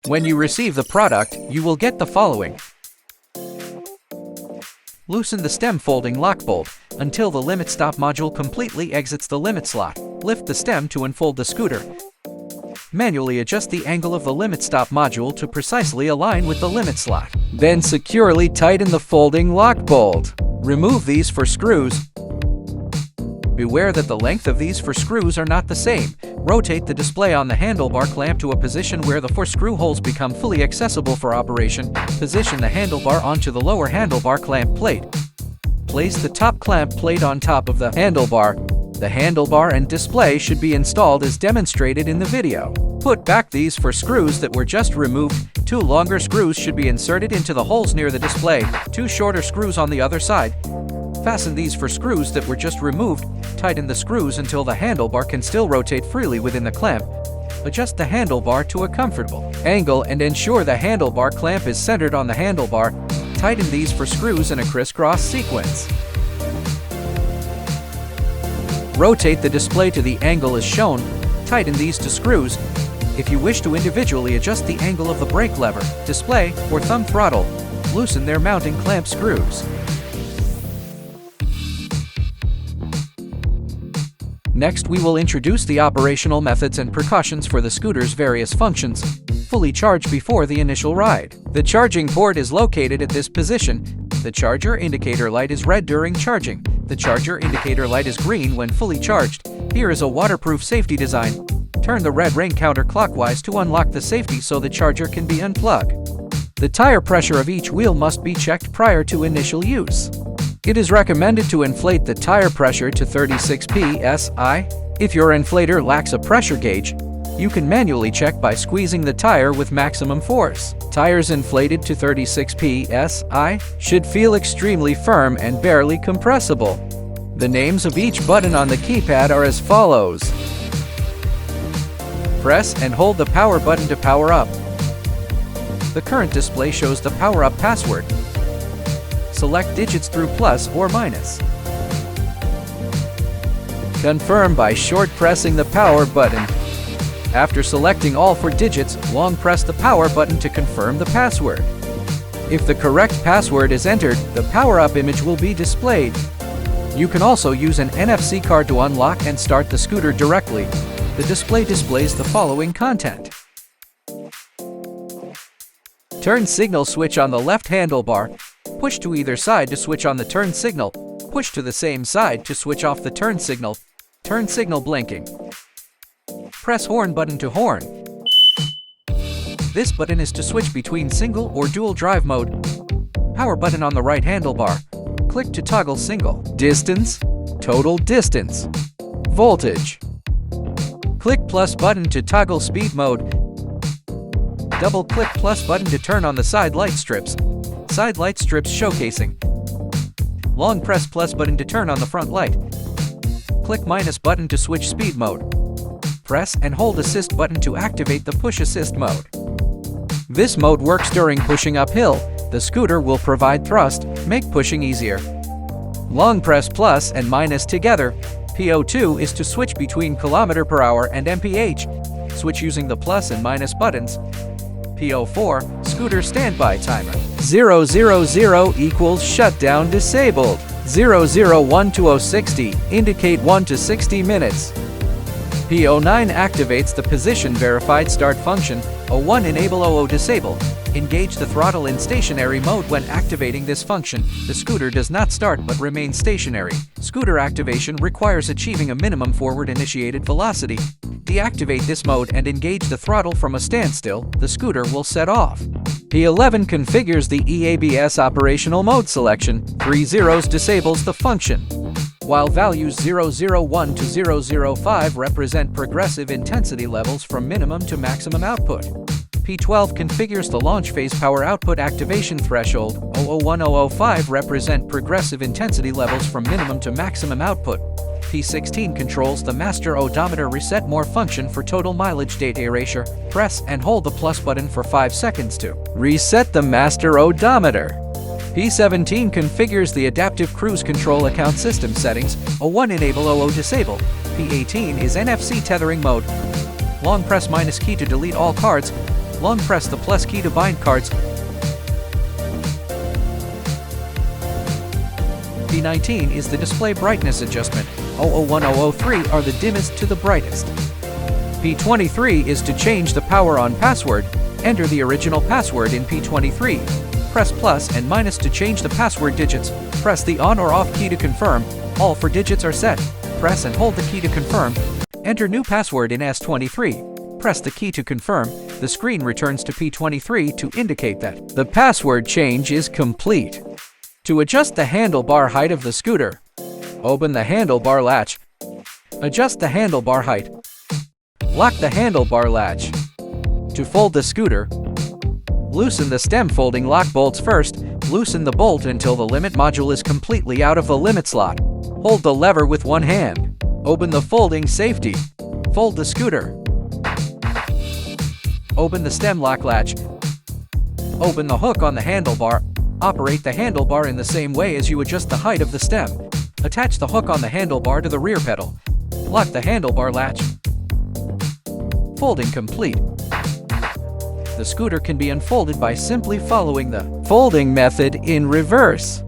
When you receive the product, you will get the following. Loosen the stem folding lock bolt until the limit stop module completely exits the limit slot. Lift the stem to unfold the scooter. Manually adjust the angle of the limit stop module to precisely align with the limit slot. Then securely tighten the folding lock bolt. Remove these for screws. Beware that the length of these for screws are not the same. Rotate the display on the handlebar clamp to a position where the 4 screw holes become fully accessible for operation. Position the handlebar onto the lower handlebar clamp plate. Place the top clamp plate on top of the handlebar. The handlebar and display should be installed as demonstrated in the video. Put back these 4 screws that were just removed. 2 longer screws should be inserted into the holes near the display. 2 shorter screws on the other side. Fasten these 4 screws that were just removed. Tighten the screws until the handlebar can still rotate freely within the clamp. Adjust the handlebar to a comfortable angle and ensure the handlebar clamp is centered on the handlebar. Tighten these 4 screws in a crisscross sequence. Rotate the display to the angle as shown. Tighten these 2 screws. If you wish to individually adjust the angle of the brake lever, display, or thumb throttle, loosen their mounting clamp screws. Next, we will introduce the operational methods and precautions for the scooter's various functions. Fully charge before the initial ride. The charging port is located at this position. The charger indicator light is red during charging. The charger indicator light is green when fully charged. Here is a waterproof safety design. Turn the red ring counterclockwise to unlock the safety so the charger can be unplugged. The tire pressure of each wheel must be checked prior to initial use. It is recommended to inflate the tire pressure to 36 psi. If your inflator lacks a pressure gauge, you can manually check by squeezing the tire with maximum force. Tires inflated to 36 psi should feel extremely firm and barely compressible. The names of each button on the keypad are as follows. Press and hold the power button to power up. The current display shows the power up password. Select digits through plus or minus. Confirm by short pressing the power button. After selecting all 4 digits, long press the power button to confirm the password. If the correct password is entered, the power-up image will be displayed. You can also use an NFC card to unlock and start the scooter directly. The display displays the following content. Turn signal switch on the left handlebar. Push to either side to switch on the turn signal. Push to the same side to switch off the turn signal. Turn signal blinking. Press horn button to horn. This button is to switch between single or dual drive mode. Power button on the right handlebar. Click to toggle single. Distance, total distance. Voltage. Click plus button to toggle speed mode. Double-click plus button to turn on the side light strips. Side light strips showcasing. Long press plus button to turn on the front light. Click minus button to switch speed mode. Press and hold assist button to activate the push assist mode. This mode works during pushing uphill. The scooter will provide thrust, make pushing easier. Long press plus and minus together. PO2 is to switch between km/h and mph. Switch using the plus and minus buttons. PO4, scooter standby timer. 000 equals shutdown disabled. 001 to 060 indicate 1 to 60 minutes. PO9 activates the position verified start function. 01 enable 00 disable. Engage the throttle in stationary mode when activating this function. The scooter does not start but remains stationary. Scooter activation requires achieving a minimum forward initiated velocity. Deactivate this mode and engage the throttle from a standstill. The scooter will set off. P11 configures the EABS operational mode selection. 3 zeros disables the function, while values 001 to 005 represent progressive intensity levels from minimum to maximum output. P12 configures the launch phase power output activation threshold. 001-005 represent progressive intensity levels from minimum to maximum output. P16 controls the master odometer reset more function for total mileage data erasure. Press and hold the plus button for 5 seconds to reset the master odometer. P17 configures the adaptive cruise control account system settings. 01 enable 00 disable. P18 is NFC tethering mode. Long press minus key to delete all cards. Long press the plus key to bind cards. P19 is the display brightness adjustment. 001003 are the dimmest to the brightest. P23 is to change the power on password. Enter the original password in P23. Press plus and minus to change the password digits. Press the on or off key to confirm. All 4 digits are set. Press and hold the key to confirm. Enter new password in S23. Press the key to confirm. The screen returns to P23 to indicate that the password change is complete. To adjust the handlebar height of the scooter, open the handlebar latch. Adjust the handlebar height. Lock the handlebar latch. To fold the scooter, loosen the stem folding lock bolts first. Loosen the bolt until the limit module is completely out of the limit slot. Hold the lever with one hand. Open the folding safety. Fold the scooter. Open the stem lock latch. Open the hook on the handlebar. Operate the handlebar in the same way as you adjust the height of the stem. Attach the hook on the handlebar to the rear pedal. Lock the handlebar latch. Folding complete. The scooter can be unfolded by simply following the folding method in reverse.